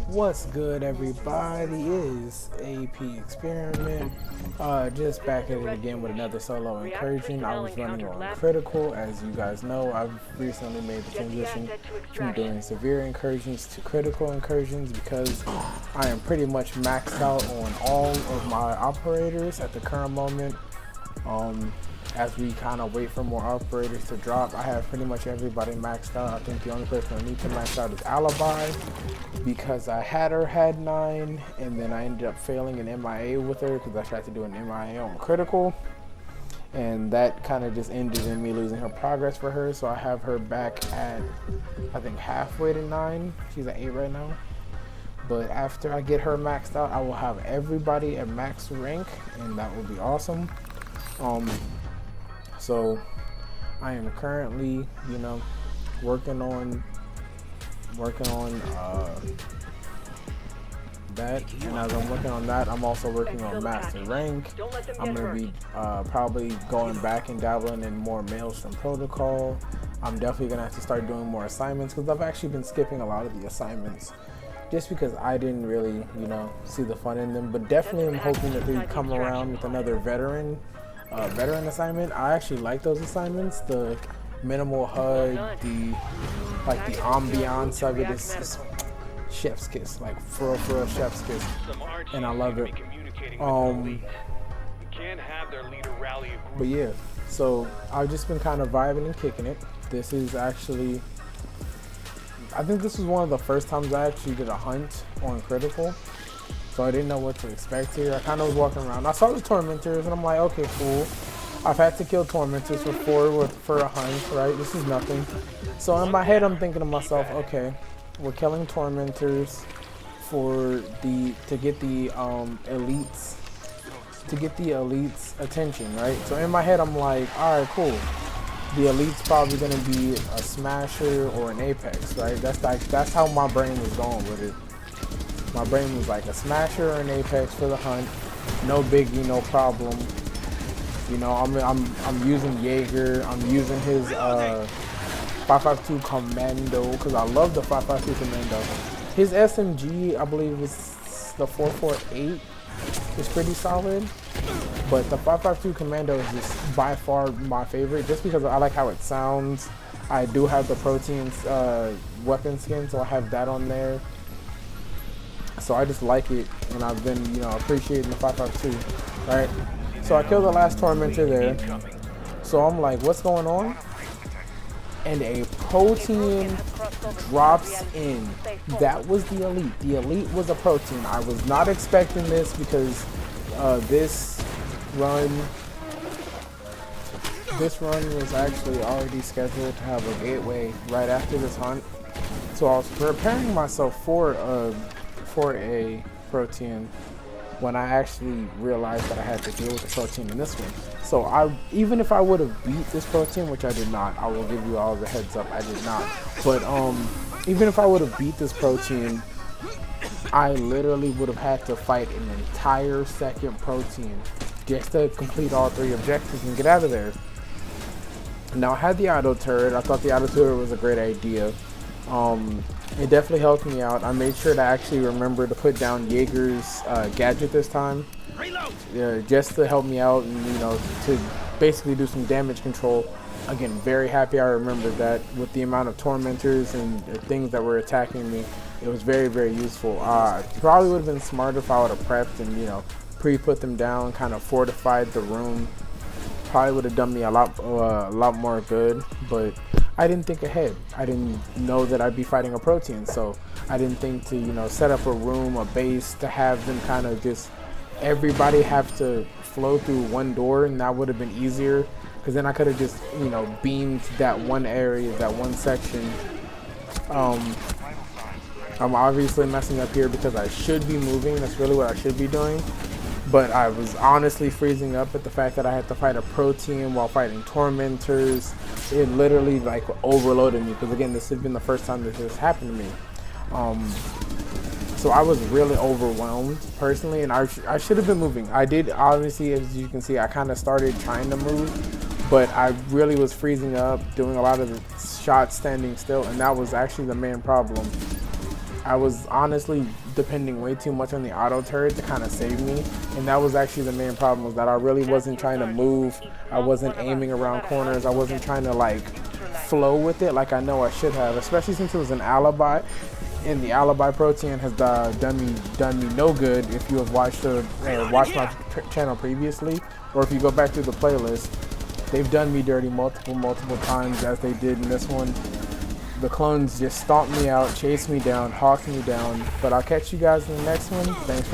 What's good, everybody? It is AP Experiment. Just back at it again with another solo incursion. I was running on critical. As you guys know, I've recently made the transition from doing severe incursions to critical incursions because I am pretty much maxed out on all of my operators at the current moment. As we kind of wait for more operators to drop, I have pretty much everybody maxed out. I think the only person I need to max out is Alibi because I had her had 9 and then I ended up failing an MIA with her because I tried to do an MIA on critical, and that kind of just ended in me losing her progress for her. So I have her back at, I think, halfway to 9. She's at 8 right now. But after I get her maxed out, I will have everybody at max rank, and that will be awesome. So I am currently, working on that, and as I'm working on that, I'm also working on master rank. I'm gonna be probably going back and dabbling in more Maelstrom protocol. I'm definitely gonna have to start doing more assignments because I've actually been skipping a lot of the assignments just because I didn't really, see the fun in them. But definitely I'm hoping that they come around with another veteran assignment. I actually like those assignments. The minimal HUD, the ambiance of it is chef's kiss, like for real chef's kiss, and I love it. But yeah, so I've just been kind of vibing and kicking it. This is actually, I think this was one of the first times I actually did a hunt on critical. So I didn't know what to expect here. I kind of was walking around. I saw the Tormentors, and I'm like, okay, cool. I've had to kill Tormentors before for a hunt, right? This is nothing. So in my head, I'm thinking to myself, okay, we're killing Tormentors to get the elites attention, right? So in my head, I'm like, all right, cool. The elite's probably gonna be a smasher or an apex, right? That's how my brain was going with it. My brain was like a smasher or an apex for the hunt, no biggie, no problem. I'm using Jaeger. I'm using his 5.52 Commando because I love the 5.52 Commando. His SMG, I believe, is the 448. It's pretty solid, but the 5.52 Commando is just by far my favorite, just because I like how it sounds. I do have the Proteins weapon skin, so I have that on there. So I just like it, and I've been, appreciating the 5.52, right? So I killed the last Tormentor there. So I'm like, what's going on? And a Protein drops in. That was the elite. The elite was a Protein. I was not expecting this because this run was actually already scheduled to have a gateway right after this hunt. So I was preparing myself for a Protein when I actually realized that I had to deal with the Protein in this one. So even if I would have beat this Protein, which I did not, I will give you all the heads up, I did not. But even if I would have beat this Protein, I literally would have had to fight an entire second Protein just to complete all 3 objectives and get out of there. Now I had the auto turret. I thought the auto turret was a great idea. It definitely helped me out. I made sure to actually remember to put down Jaeger's gadget this time, just to help me out and to basically do some damage control. Again, very happy I remembered that with the amount of Tormentors and things that were attacking me. It was very, very useful. Probably would have been smarter if I would have prepped and pre-put them down, kind of fortified the room. Probably would have done me a lot more good, but I didn't think ahead. I didn't know that I'd be fighting a Protein, so I didn't think to set up a room, a base, to have them kind of just everybody have to flow through one door, and that would have been easier because then I could have just beamed that one area, that one section. I'm obviously messing up here because I should be moving. That's really what I should be doing. But I was honestly freezing up at the fact that I had to fight a Protein while fighting Tormentors. It literally overloaded me because, again, this has been the first time that this happened to me. So I was really overwhelmed personally, and I should have been moving. I did, obviously, as you can see, I kind of started trying to move, but I really was freezing up, doing a lot of the shots standing still, and that was actually the main problem. I was honestly depending way too much on the auto turret to kind of save me, and that was actually the main problem, was that I really wasn't trying to move. I wasn't aiming around corners. I wasn't trying to like flow with it like I know I should have, especially since it was an alibi, and the alibi Protean has done me no good if you have watched my channel previously, or if you go back through the playlist. They've done me dirty multiple times, as they did in this one. The clones just stomped me out, chased me down, hawked me down. But I'll catch you guys in the next one. Thanks for